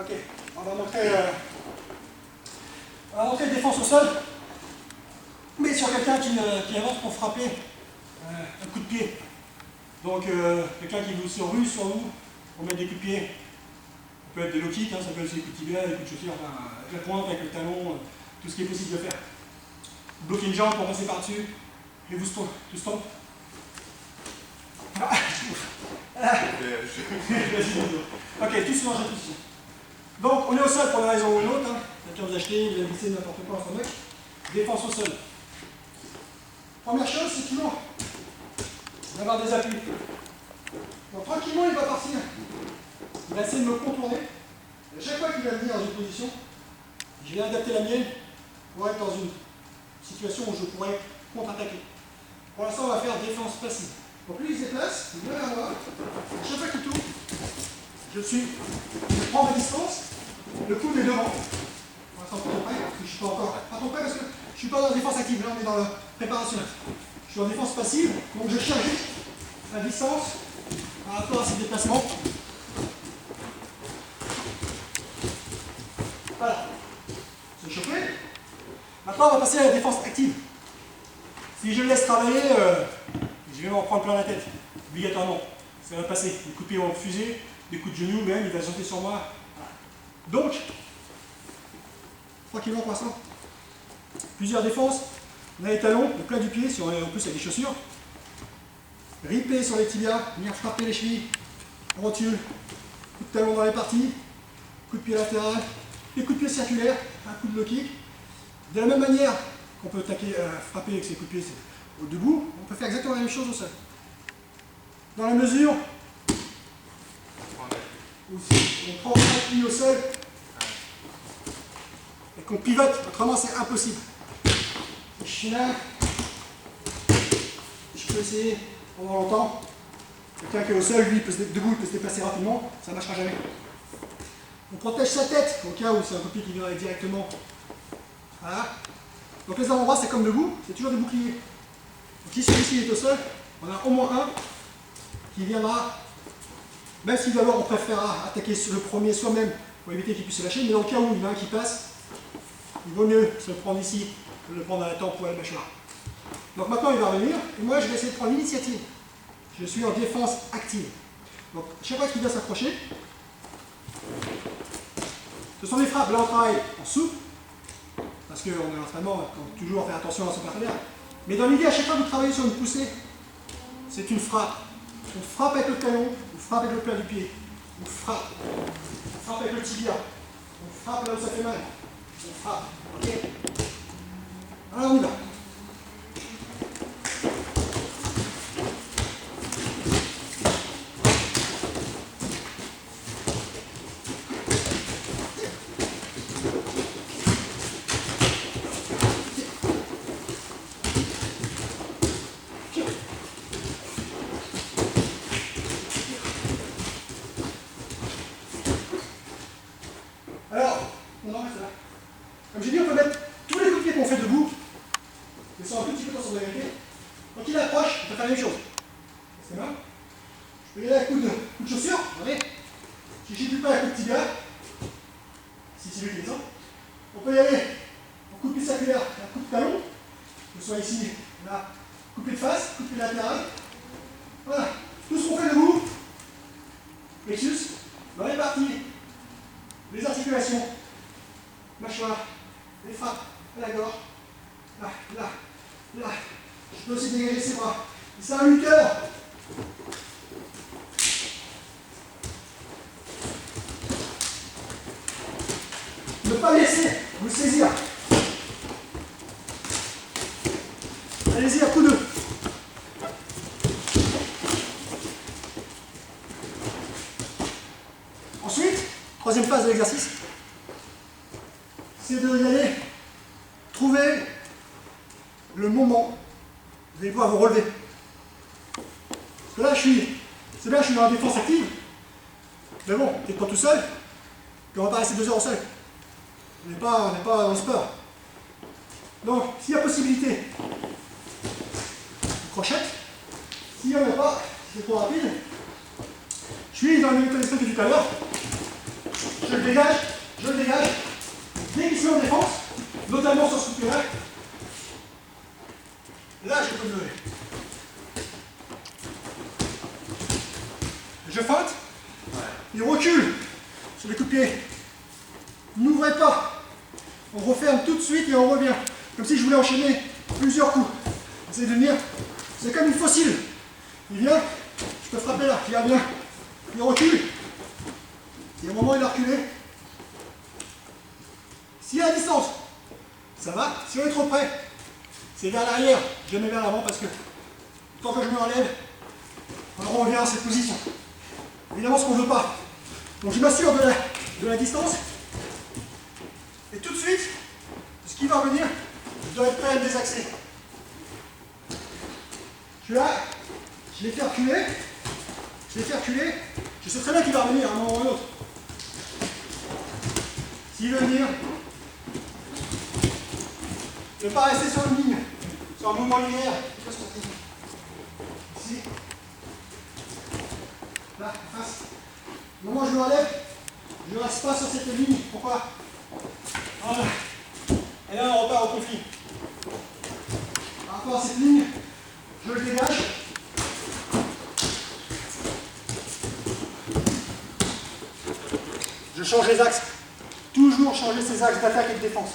Ok, on va montrer défense au sol, mais sur quelqu'un qui avance pour frapper un coup de pied. Donc quelqu'un qui vous surrue sur vous pour mettre des coups de pied. Ça peut être des low kicks, ça peut être des coups de tibia, des coups de chaussure, enfin, avec la pointe, avec le talon, tout ce qui est possible de faire. Bloquer une jambe pour passer par-dessus, et vous stomp. Ok, tout se mange à tous. Donc on est au sol pour une raison ou une autre. Quelqu'un vous achetez, vous avez glissé n'importe quoi en son mec. Défense au sol. Première chose, c'est toujours d'avoir des appuis. Donc tranquillement, il va partir. Il va essayer de me contourner. Et à chaque fois qu'il va venir dans une position, je vais adapter la mienne pour être dans une situation où je pourrais contre-attaquer. Pour l'instant, on va faire défense passive. Donc lui, il se déplace, il vient vers moi. À chaque fois qu'il tourne, je prends ma distance, le coude est devant. Pour l'instant, pas trop près, parce que je ne suis pas encore pas trop près, parce que je ne suis pas dans la défense active. Là, on est dans la préparation. Je suis en défense passive, donc je cherche la distance par rapport à ces déplacements. Voilà. C'est chopé. Maintenant, on va passer à la défense active. Si je le laisse travailler, je vais m'en prendre plein la tête, obligatoirement. Ça va passer. Les coups de pied vont fuser, des coups de genoux même, il va sauter sur moi. Voilà. Donc, tranquillement pour l'instant. Plusieurs défenses. On a les talons, le plat du pied, si on est en plus avec des chaussures. Ripper sur les tibias, venir frapper les chevilles, rotule, coup de talon dans les parties, coup de pied latéral, des coups de pied circulaires, un coup de low kick. De la même manière qu'on peut frapper avec ses coups de pied au debout, on peut faire exactement la même chose au sol. Dans la mesure où on prend appui au sol et qu'on pivote, autrement c'est impossible. Je suis là, je peux essayer pendant longtemps. Quelqu'un qui est au sol, lui, debout, il peut se déplacer rapidement, ça ne marchera jamais. On protège sa tête au cas où c'est un coup de pied qui viendrait directement. Voilà. Donc les avant-bras, c'est comme debout, c'est toujours des boucliers. Donc si celui-ci est au sol, on a au moins un qui viendra, même si d'abord on préférera attaquer sur le premier soi-même pour éviter qu'il puisse se lâcher, mais dans le cas où il y en a un qui passe, il vaut mieux se le prendre ici que de le prendre à la tempe ou à la mâchoire. Donc maintenant il va revenir, et moi je vais essayer de prendre l'initiative. Je suis en défense active. Donc chaque fois qu'il va s'approcher, ce sont des frappes, là on travaille en souple, parce qu'on est en entraînement, donc toujours faire attention à son partenaire. Mais dans l'idée, à chaque fois que vous travaillez sur une poussée, c'est une frappe. On frappe avec le talon, on frappe avec le plat du pied, on frappe avec le tibia, on frappe là où ça fait mal, on frappe. Ok. Alors on y va. Comme j'ai dit, on peut mettre tous les coups de pied qu'on fait debout, mais sont un tout petit peu dans son vérité. Quand il approche, on peut faire la même chose. C'est là. Je peux y aller à coup de chaussure, regardez. Si je n'utilise pas un coup de tibia, si c'est lui qui descend, on peut y aller en coup de pied circulaire, un coup de talon, que ce soit ici, là, coup de pied de face, coup de pied latéral. Voilà, tout ce qu'on fait debout, plexus, dans les parties, les articulations, mâchoire, les frappes à la gorge, là, là, là. Je peux aussi dégager ses bras. C'est un lutteur. Ne pas laisser vous saisir. Allez-y, à coup de. Ensuite, troisième phase de l'exercice, c'est de y aller, trouver le moment. Vous allez pouvoir vous relever. Parce que là, c'est bien, je suis dans la défense active, mais bon, peut-être pas tout seul, puis on va pas rester 2 heures au sol. On n'est pas dans le sport. Donc, s'il y a possibilité, une crochette. S'il n'y en a pas, si c'est trop rapide, je suis dans le même état d'esprit que tout à l'heure. je le dégage, dès qu'il se met en défense, notamment sur ce coup-là, là je peux me lever. Je feinte, il recule sur les coups de pied. N'ouvrez pas, on referme tout de suite et on revient. Comme si je voulais enchaîner plusieurs coups. Essayez de venir, c'est comme une fossile. Il vient, je peux frapper là, il vient, il recule. Si à un moment il a reculé, s'il est à distance, ça va. Si on est trop près, c'est vers l'arrière, je le mets vers l'avant parce que tant que je me relève, on revient à cette position. Évidemment ce qu'on ne veut pas. Donc je m'assure de la distance. Et tout de suite, ce qui va revenir, je dois être prêt à me désaxer. Je suis là, je l'ai fait reculer, je sais très bien qu'il va revenir à un moment ou à un autre. S'il veut venir, ne pas rester sur une ligne, sur un mouvement linéaire. Ici, là, en face. Au moment où je me relève, je ne reste pas sur cette ligne. Pourquoi? Voilà. Et là, on repart au conflit. Par rapport à cette ligne, je le dégage. Je change les axes. Toujours changer ses axes d'attaque et de défense.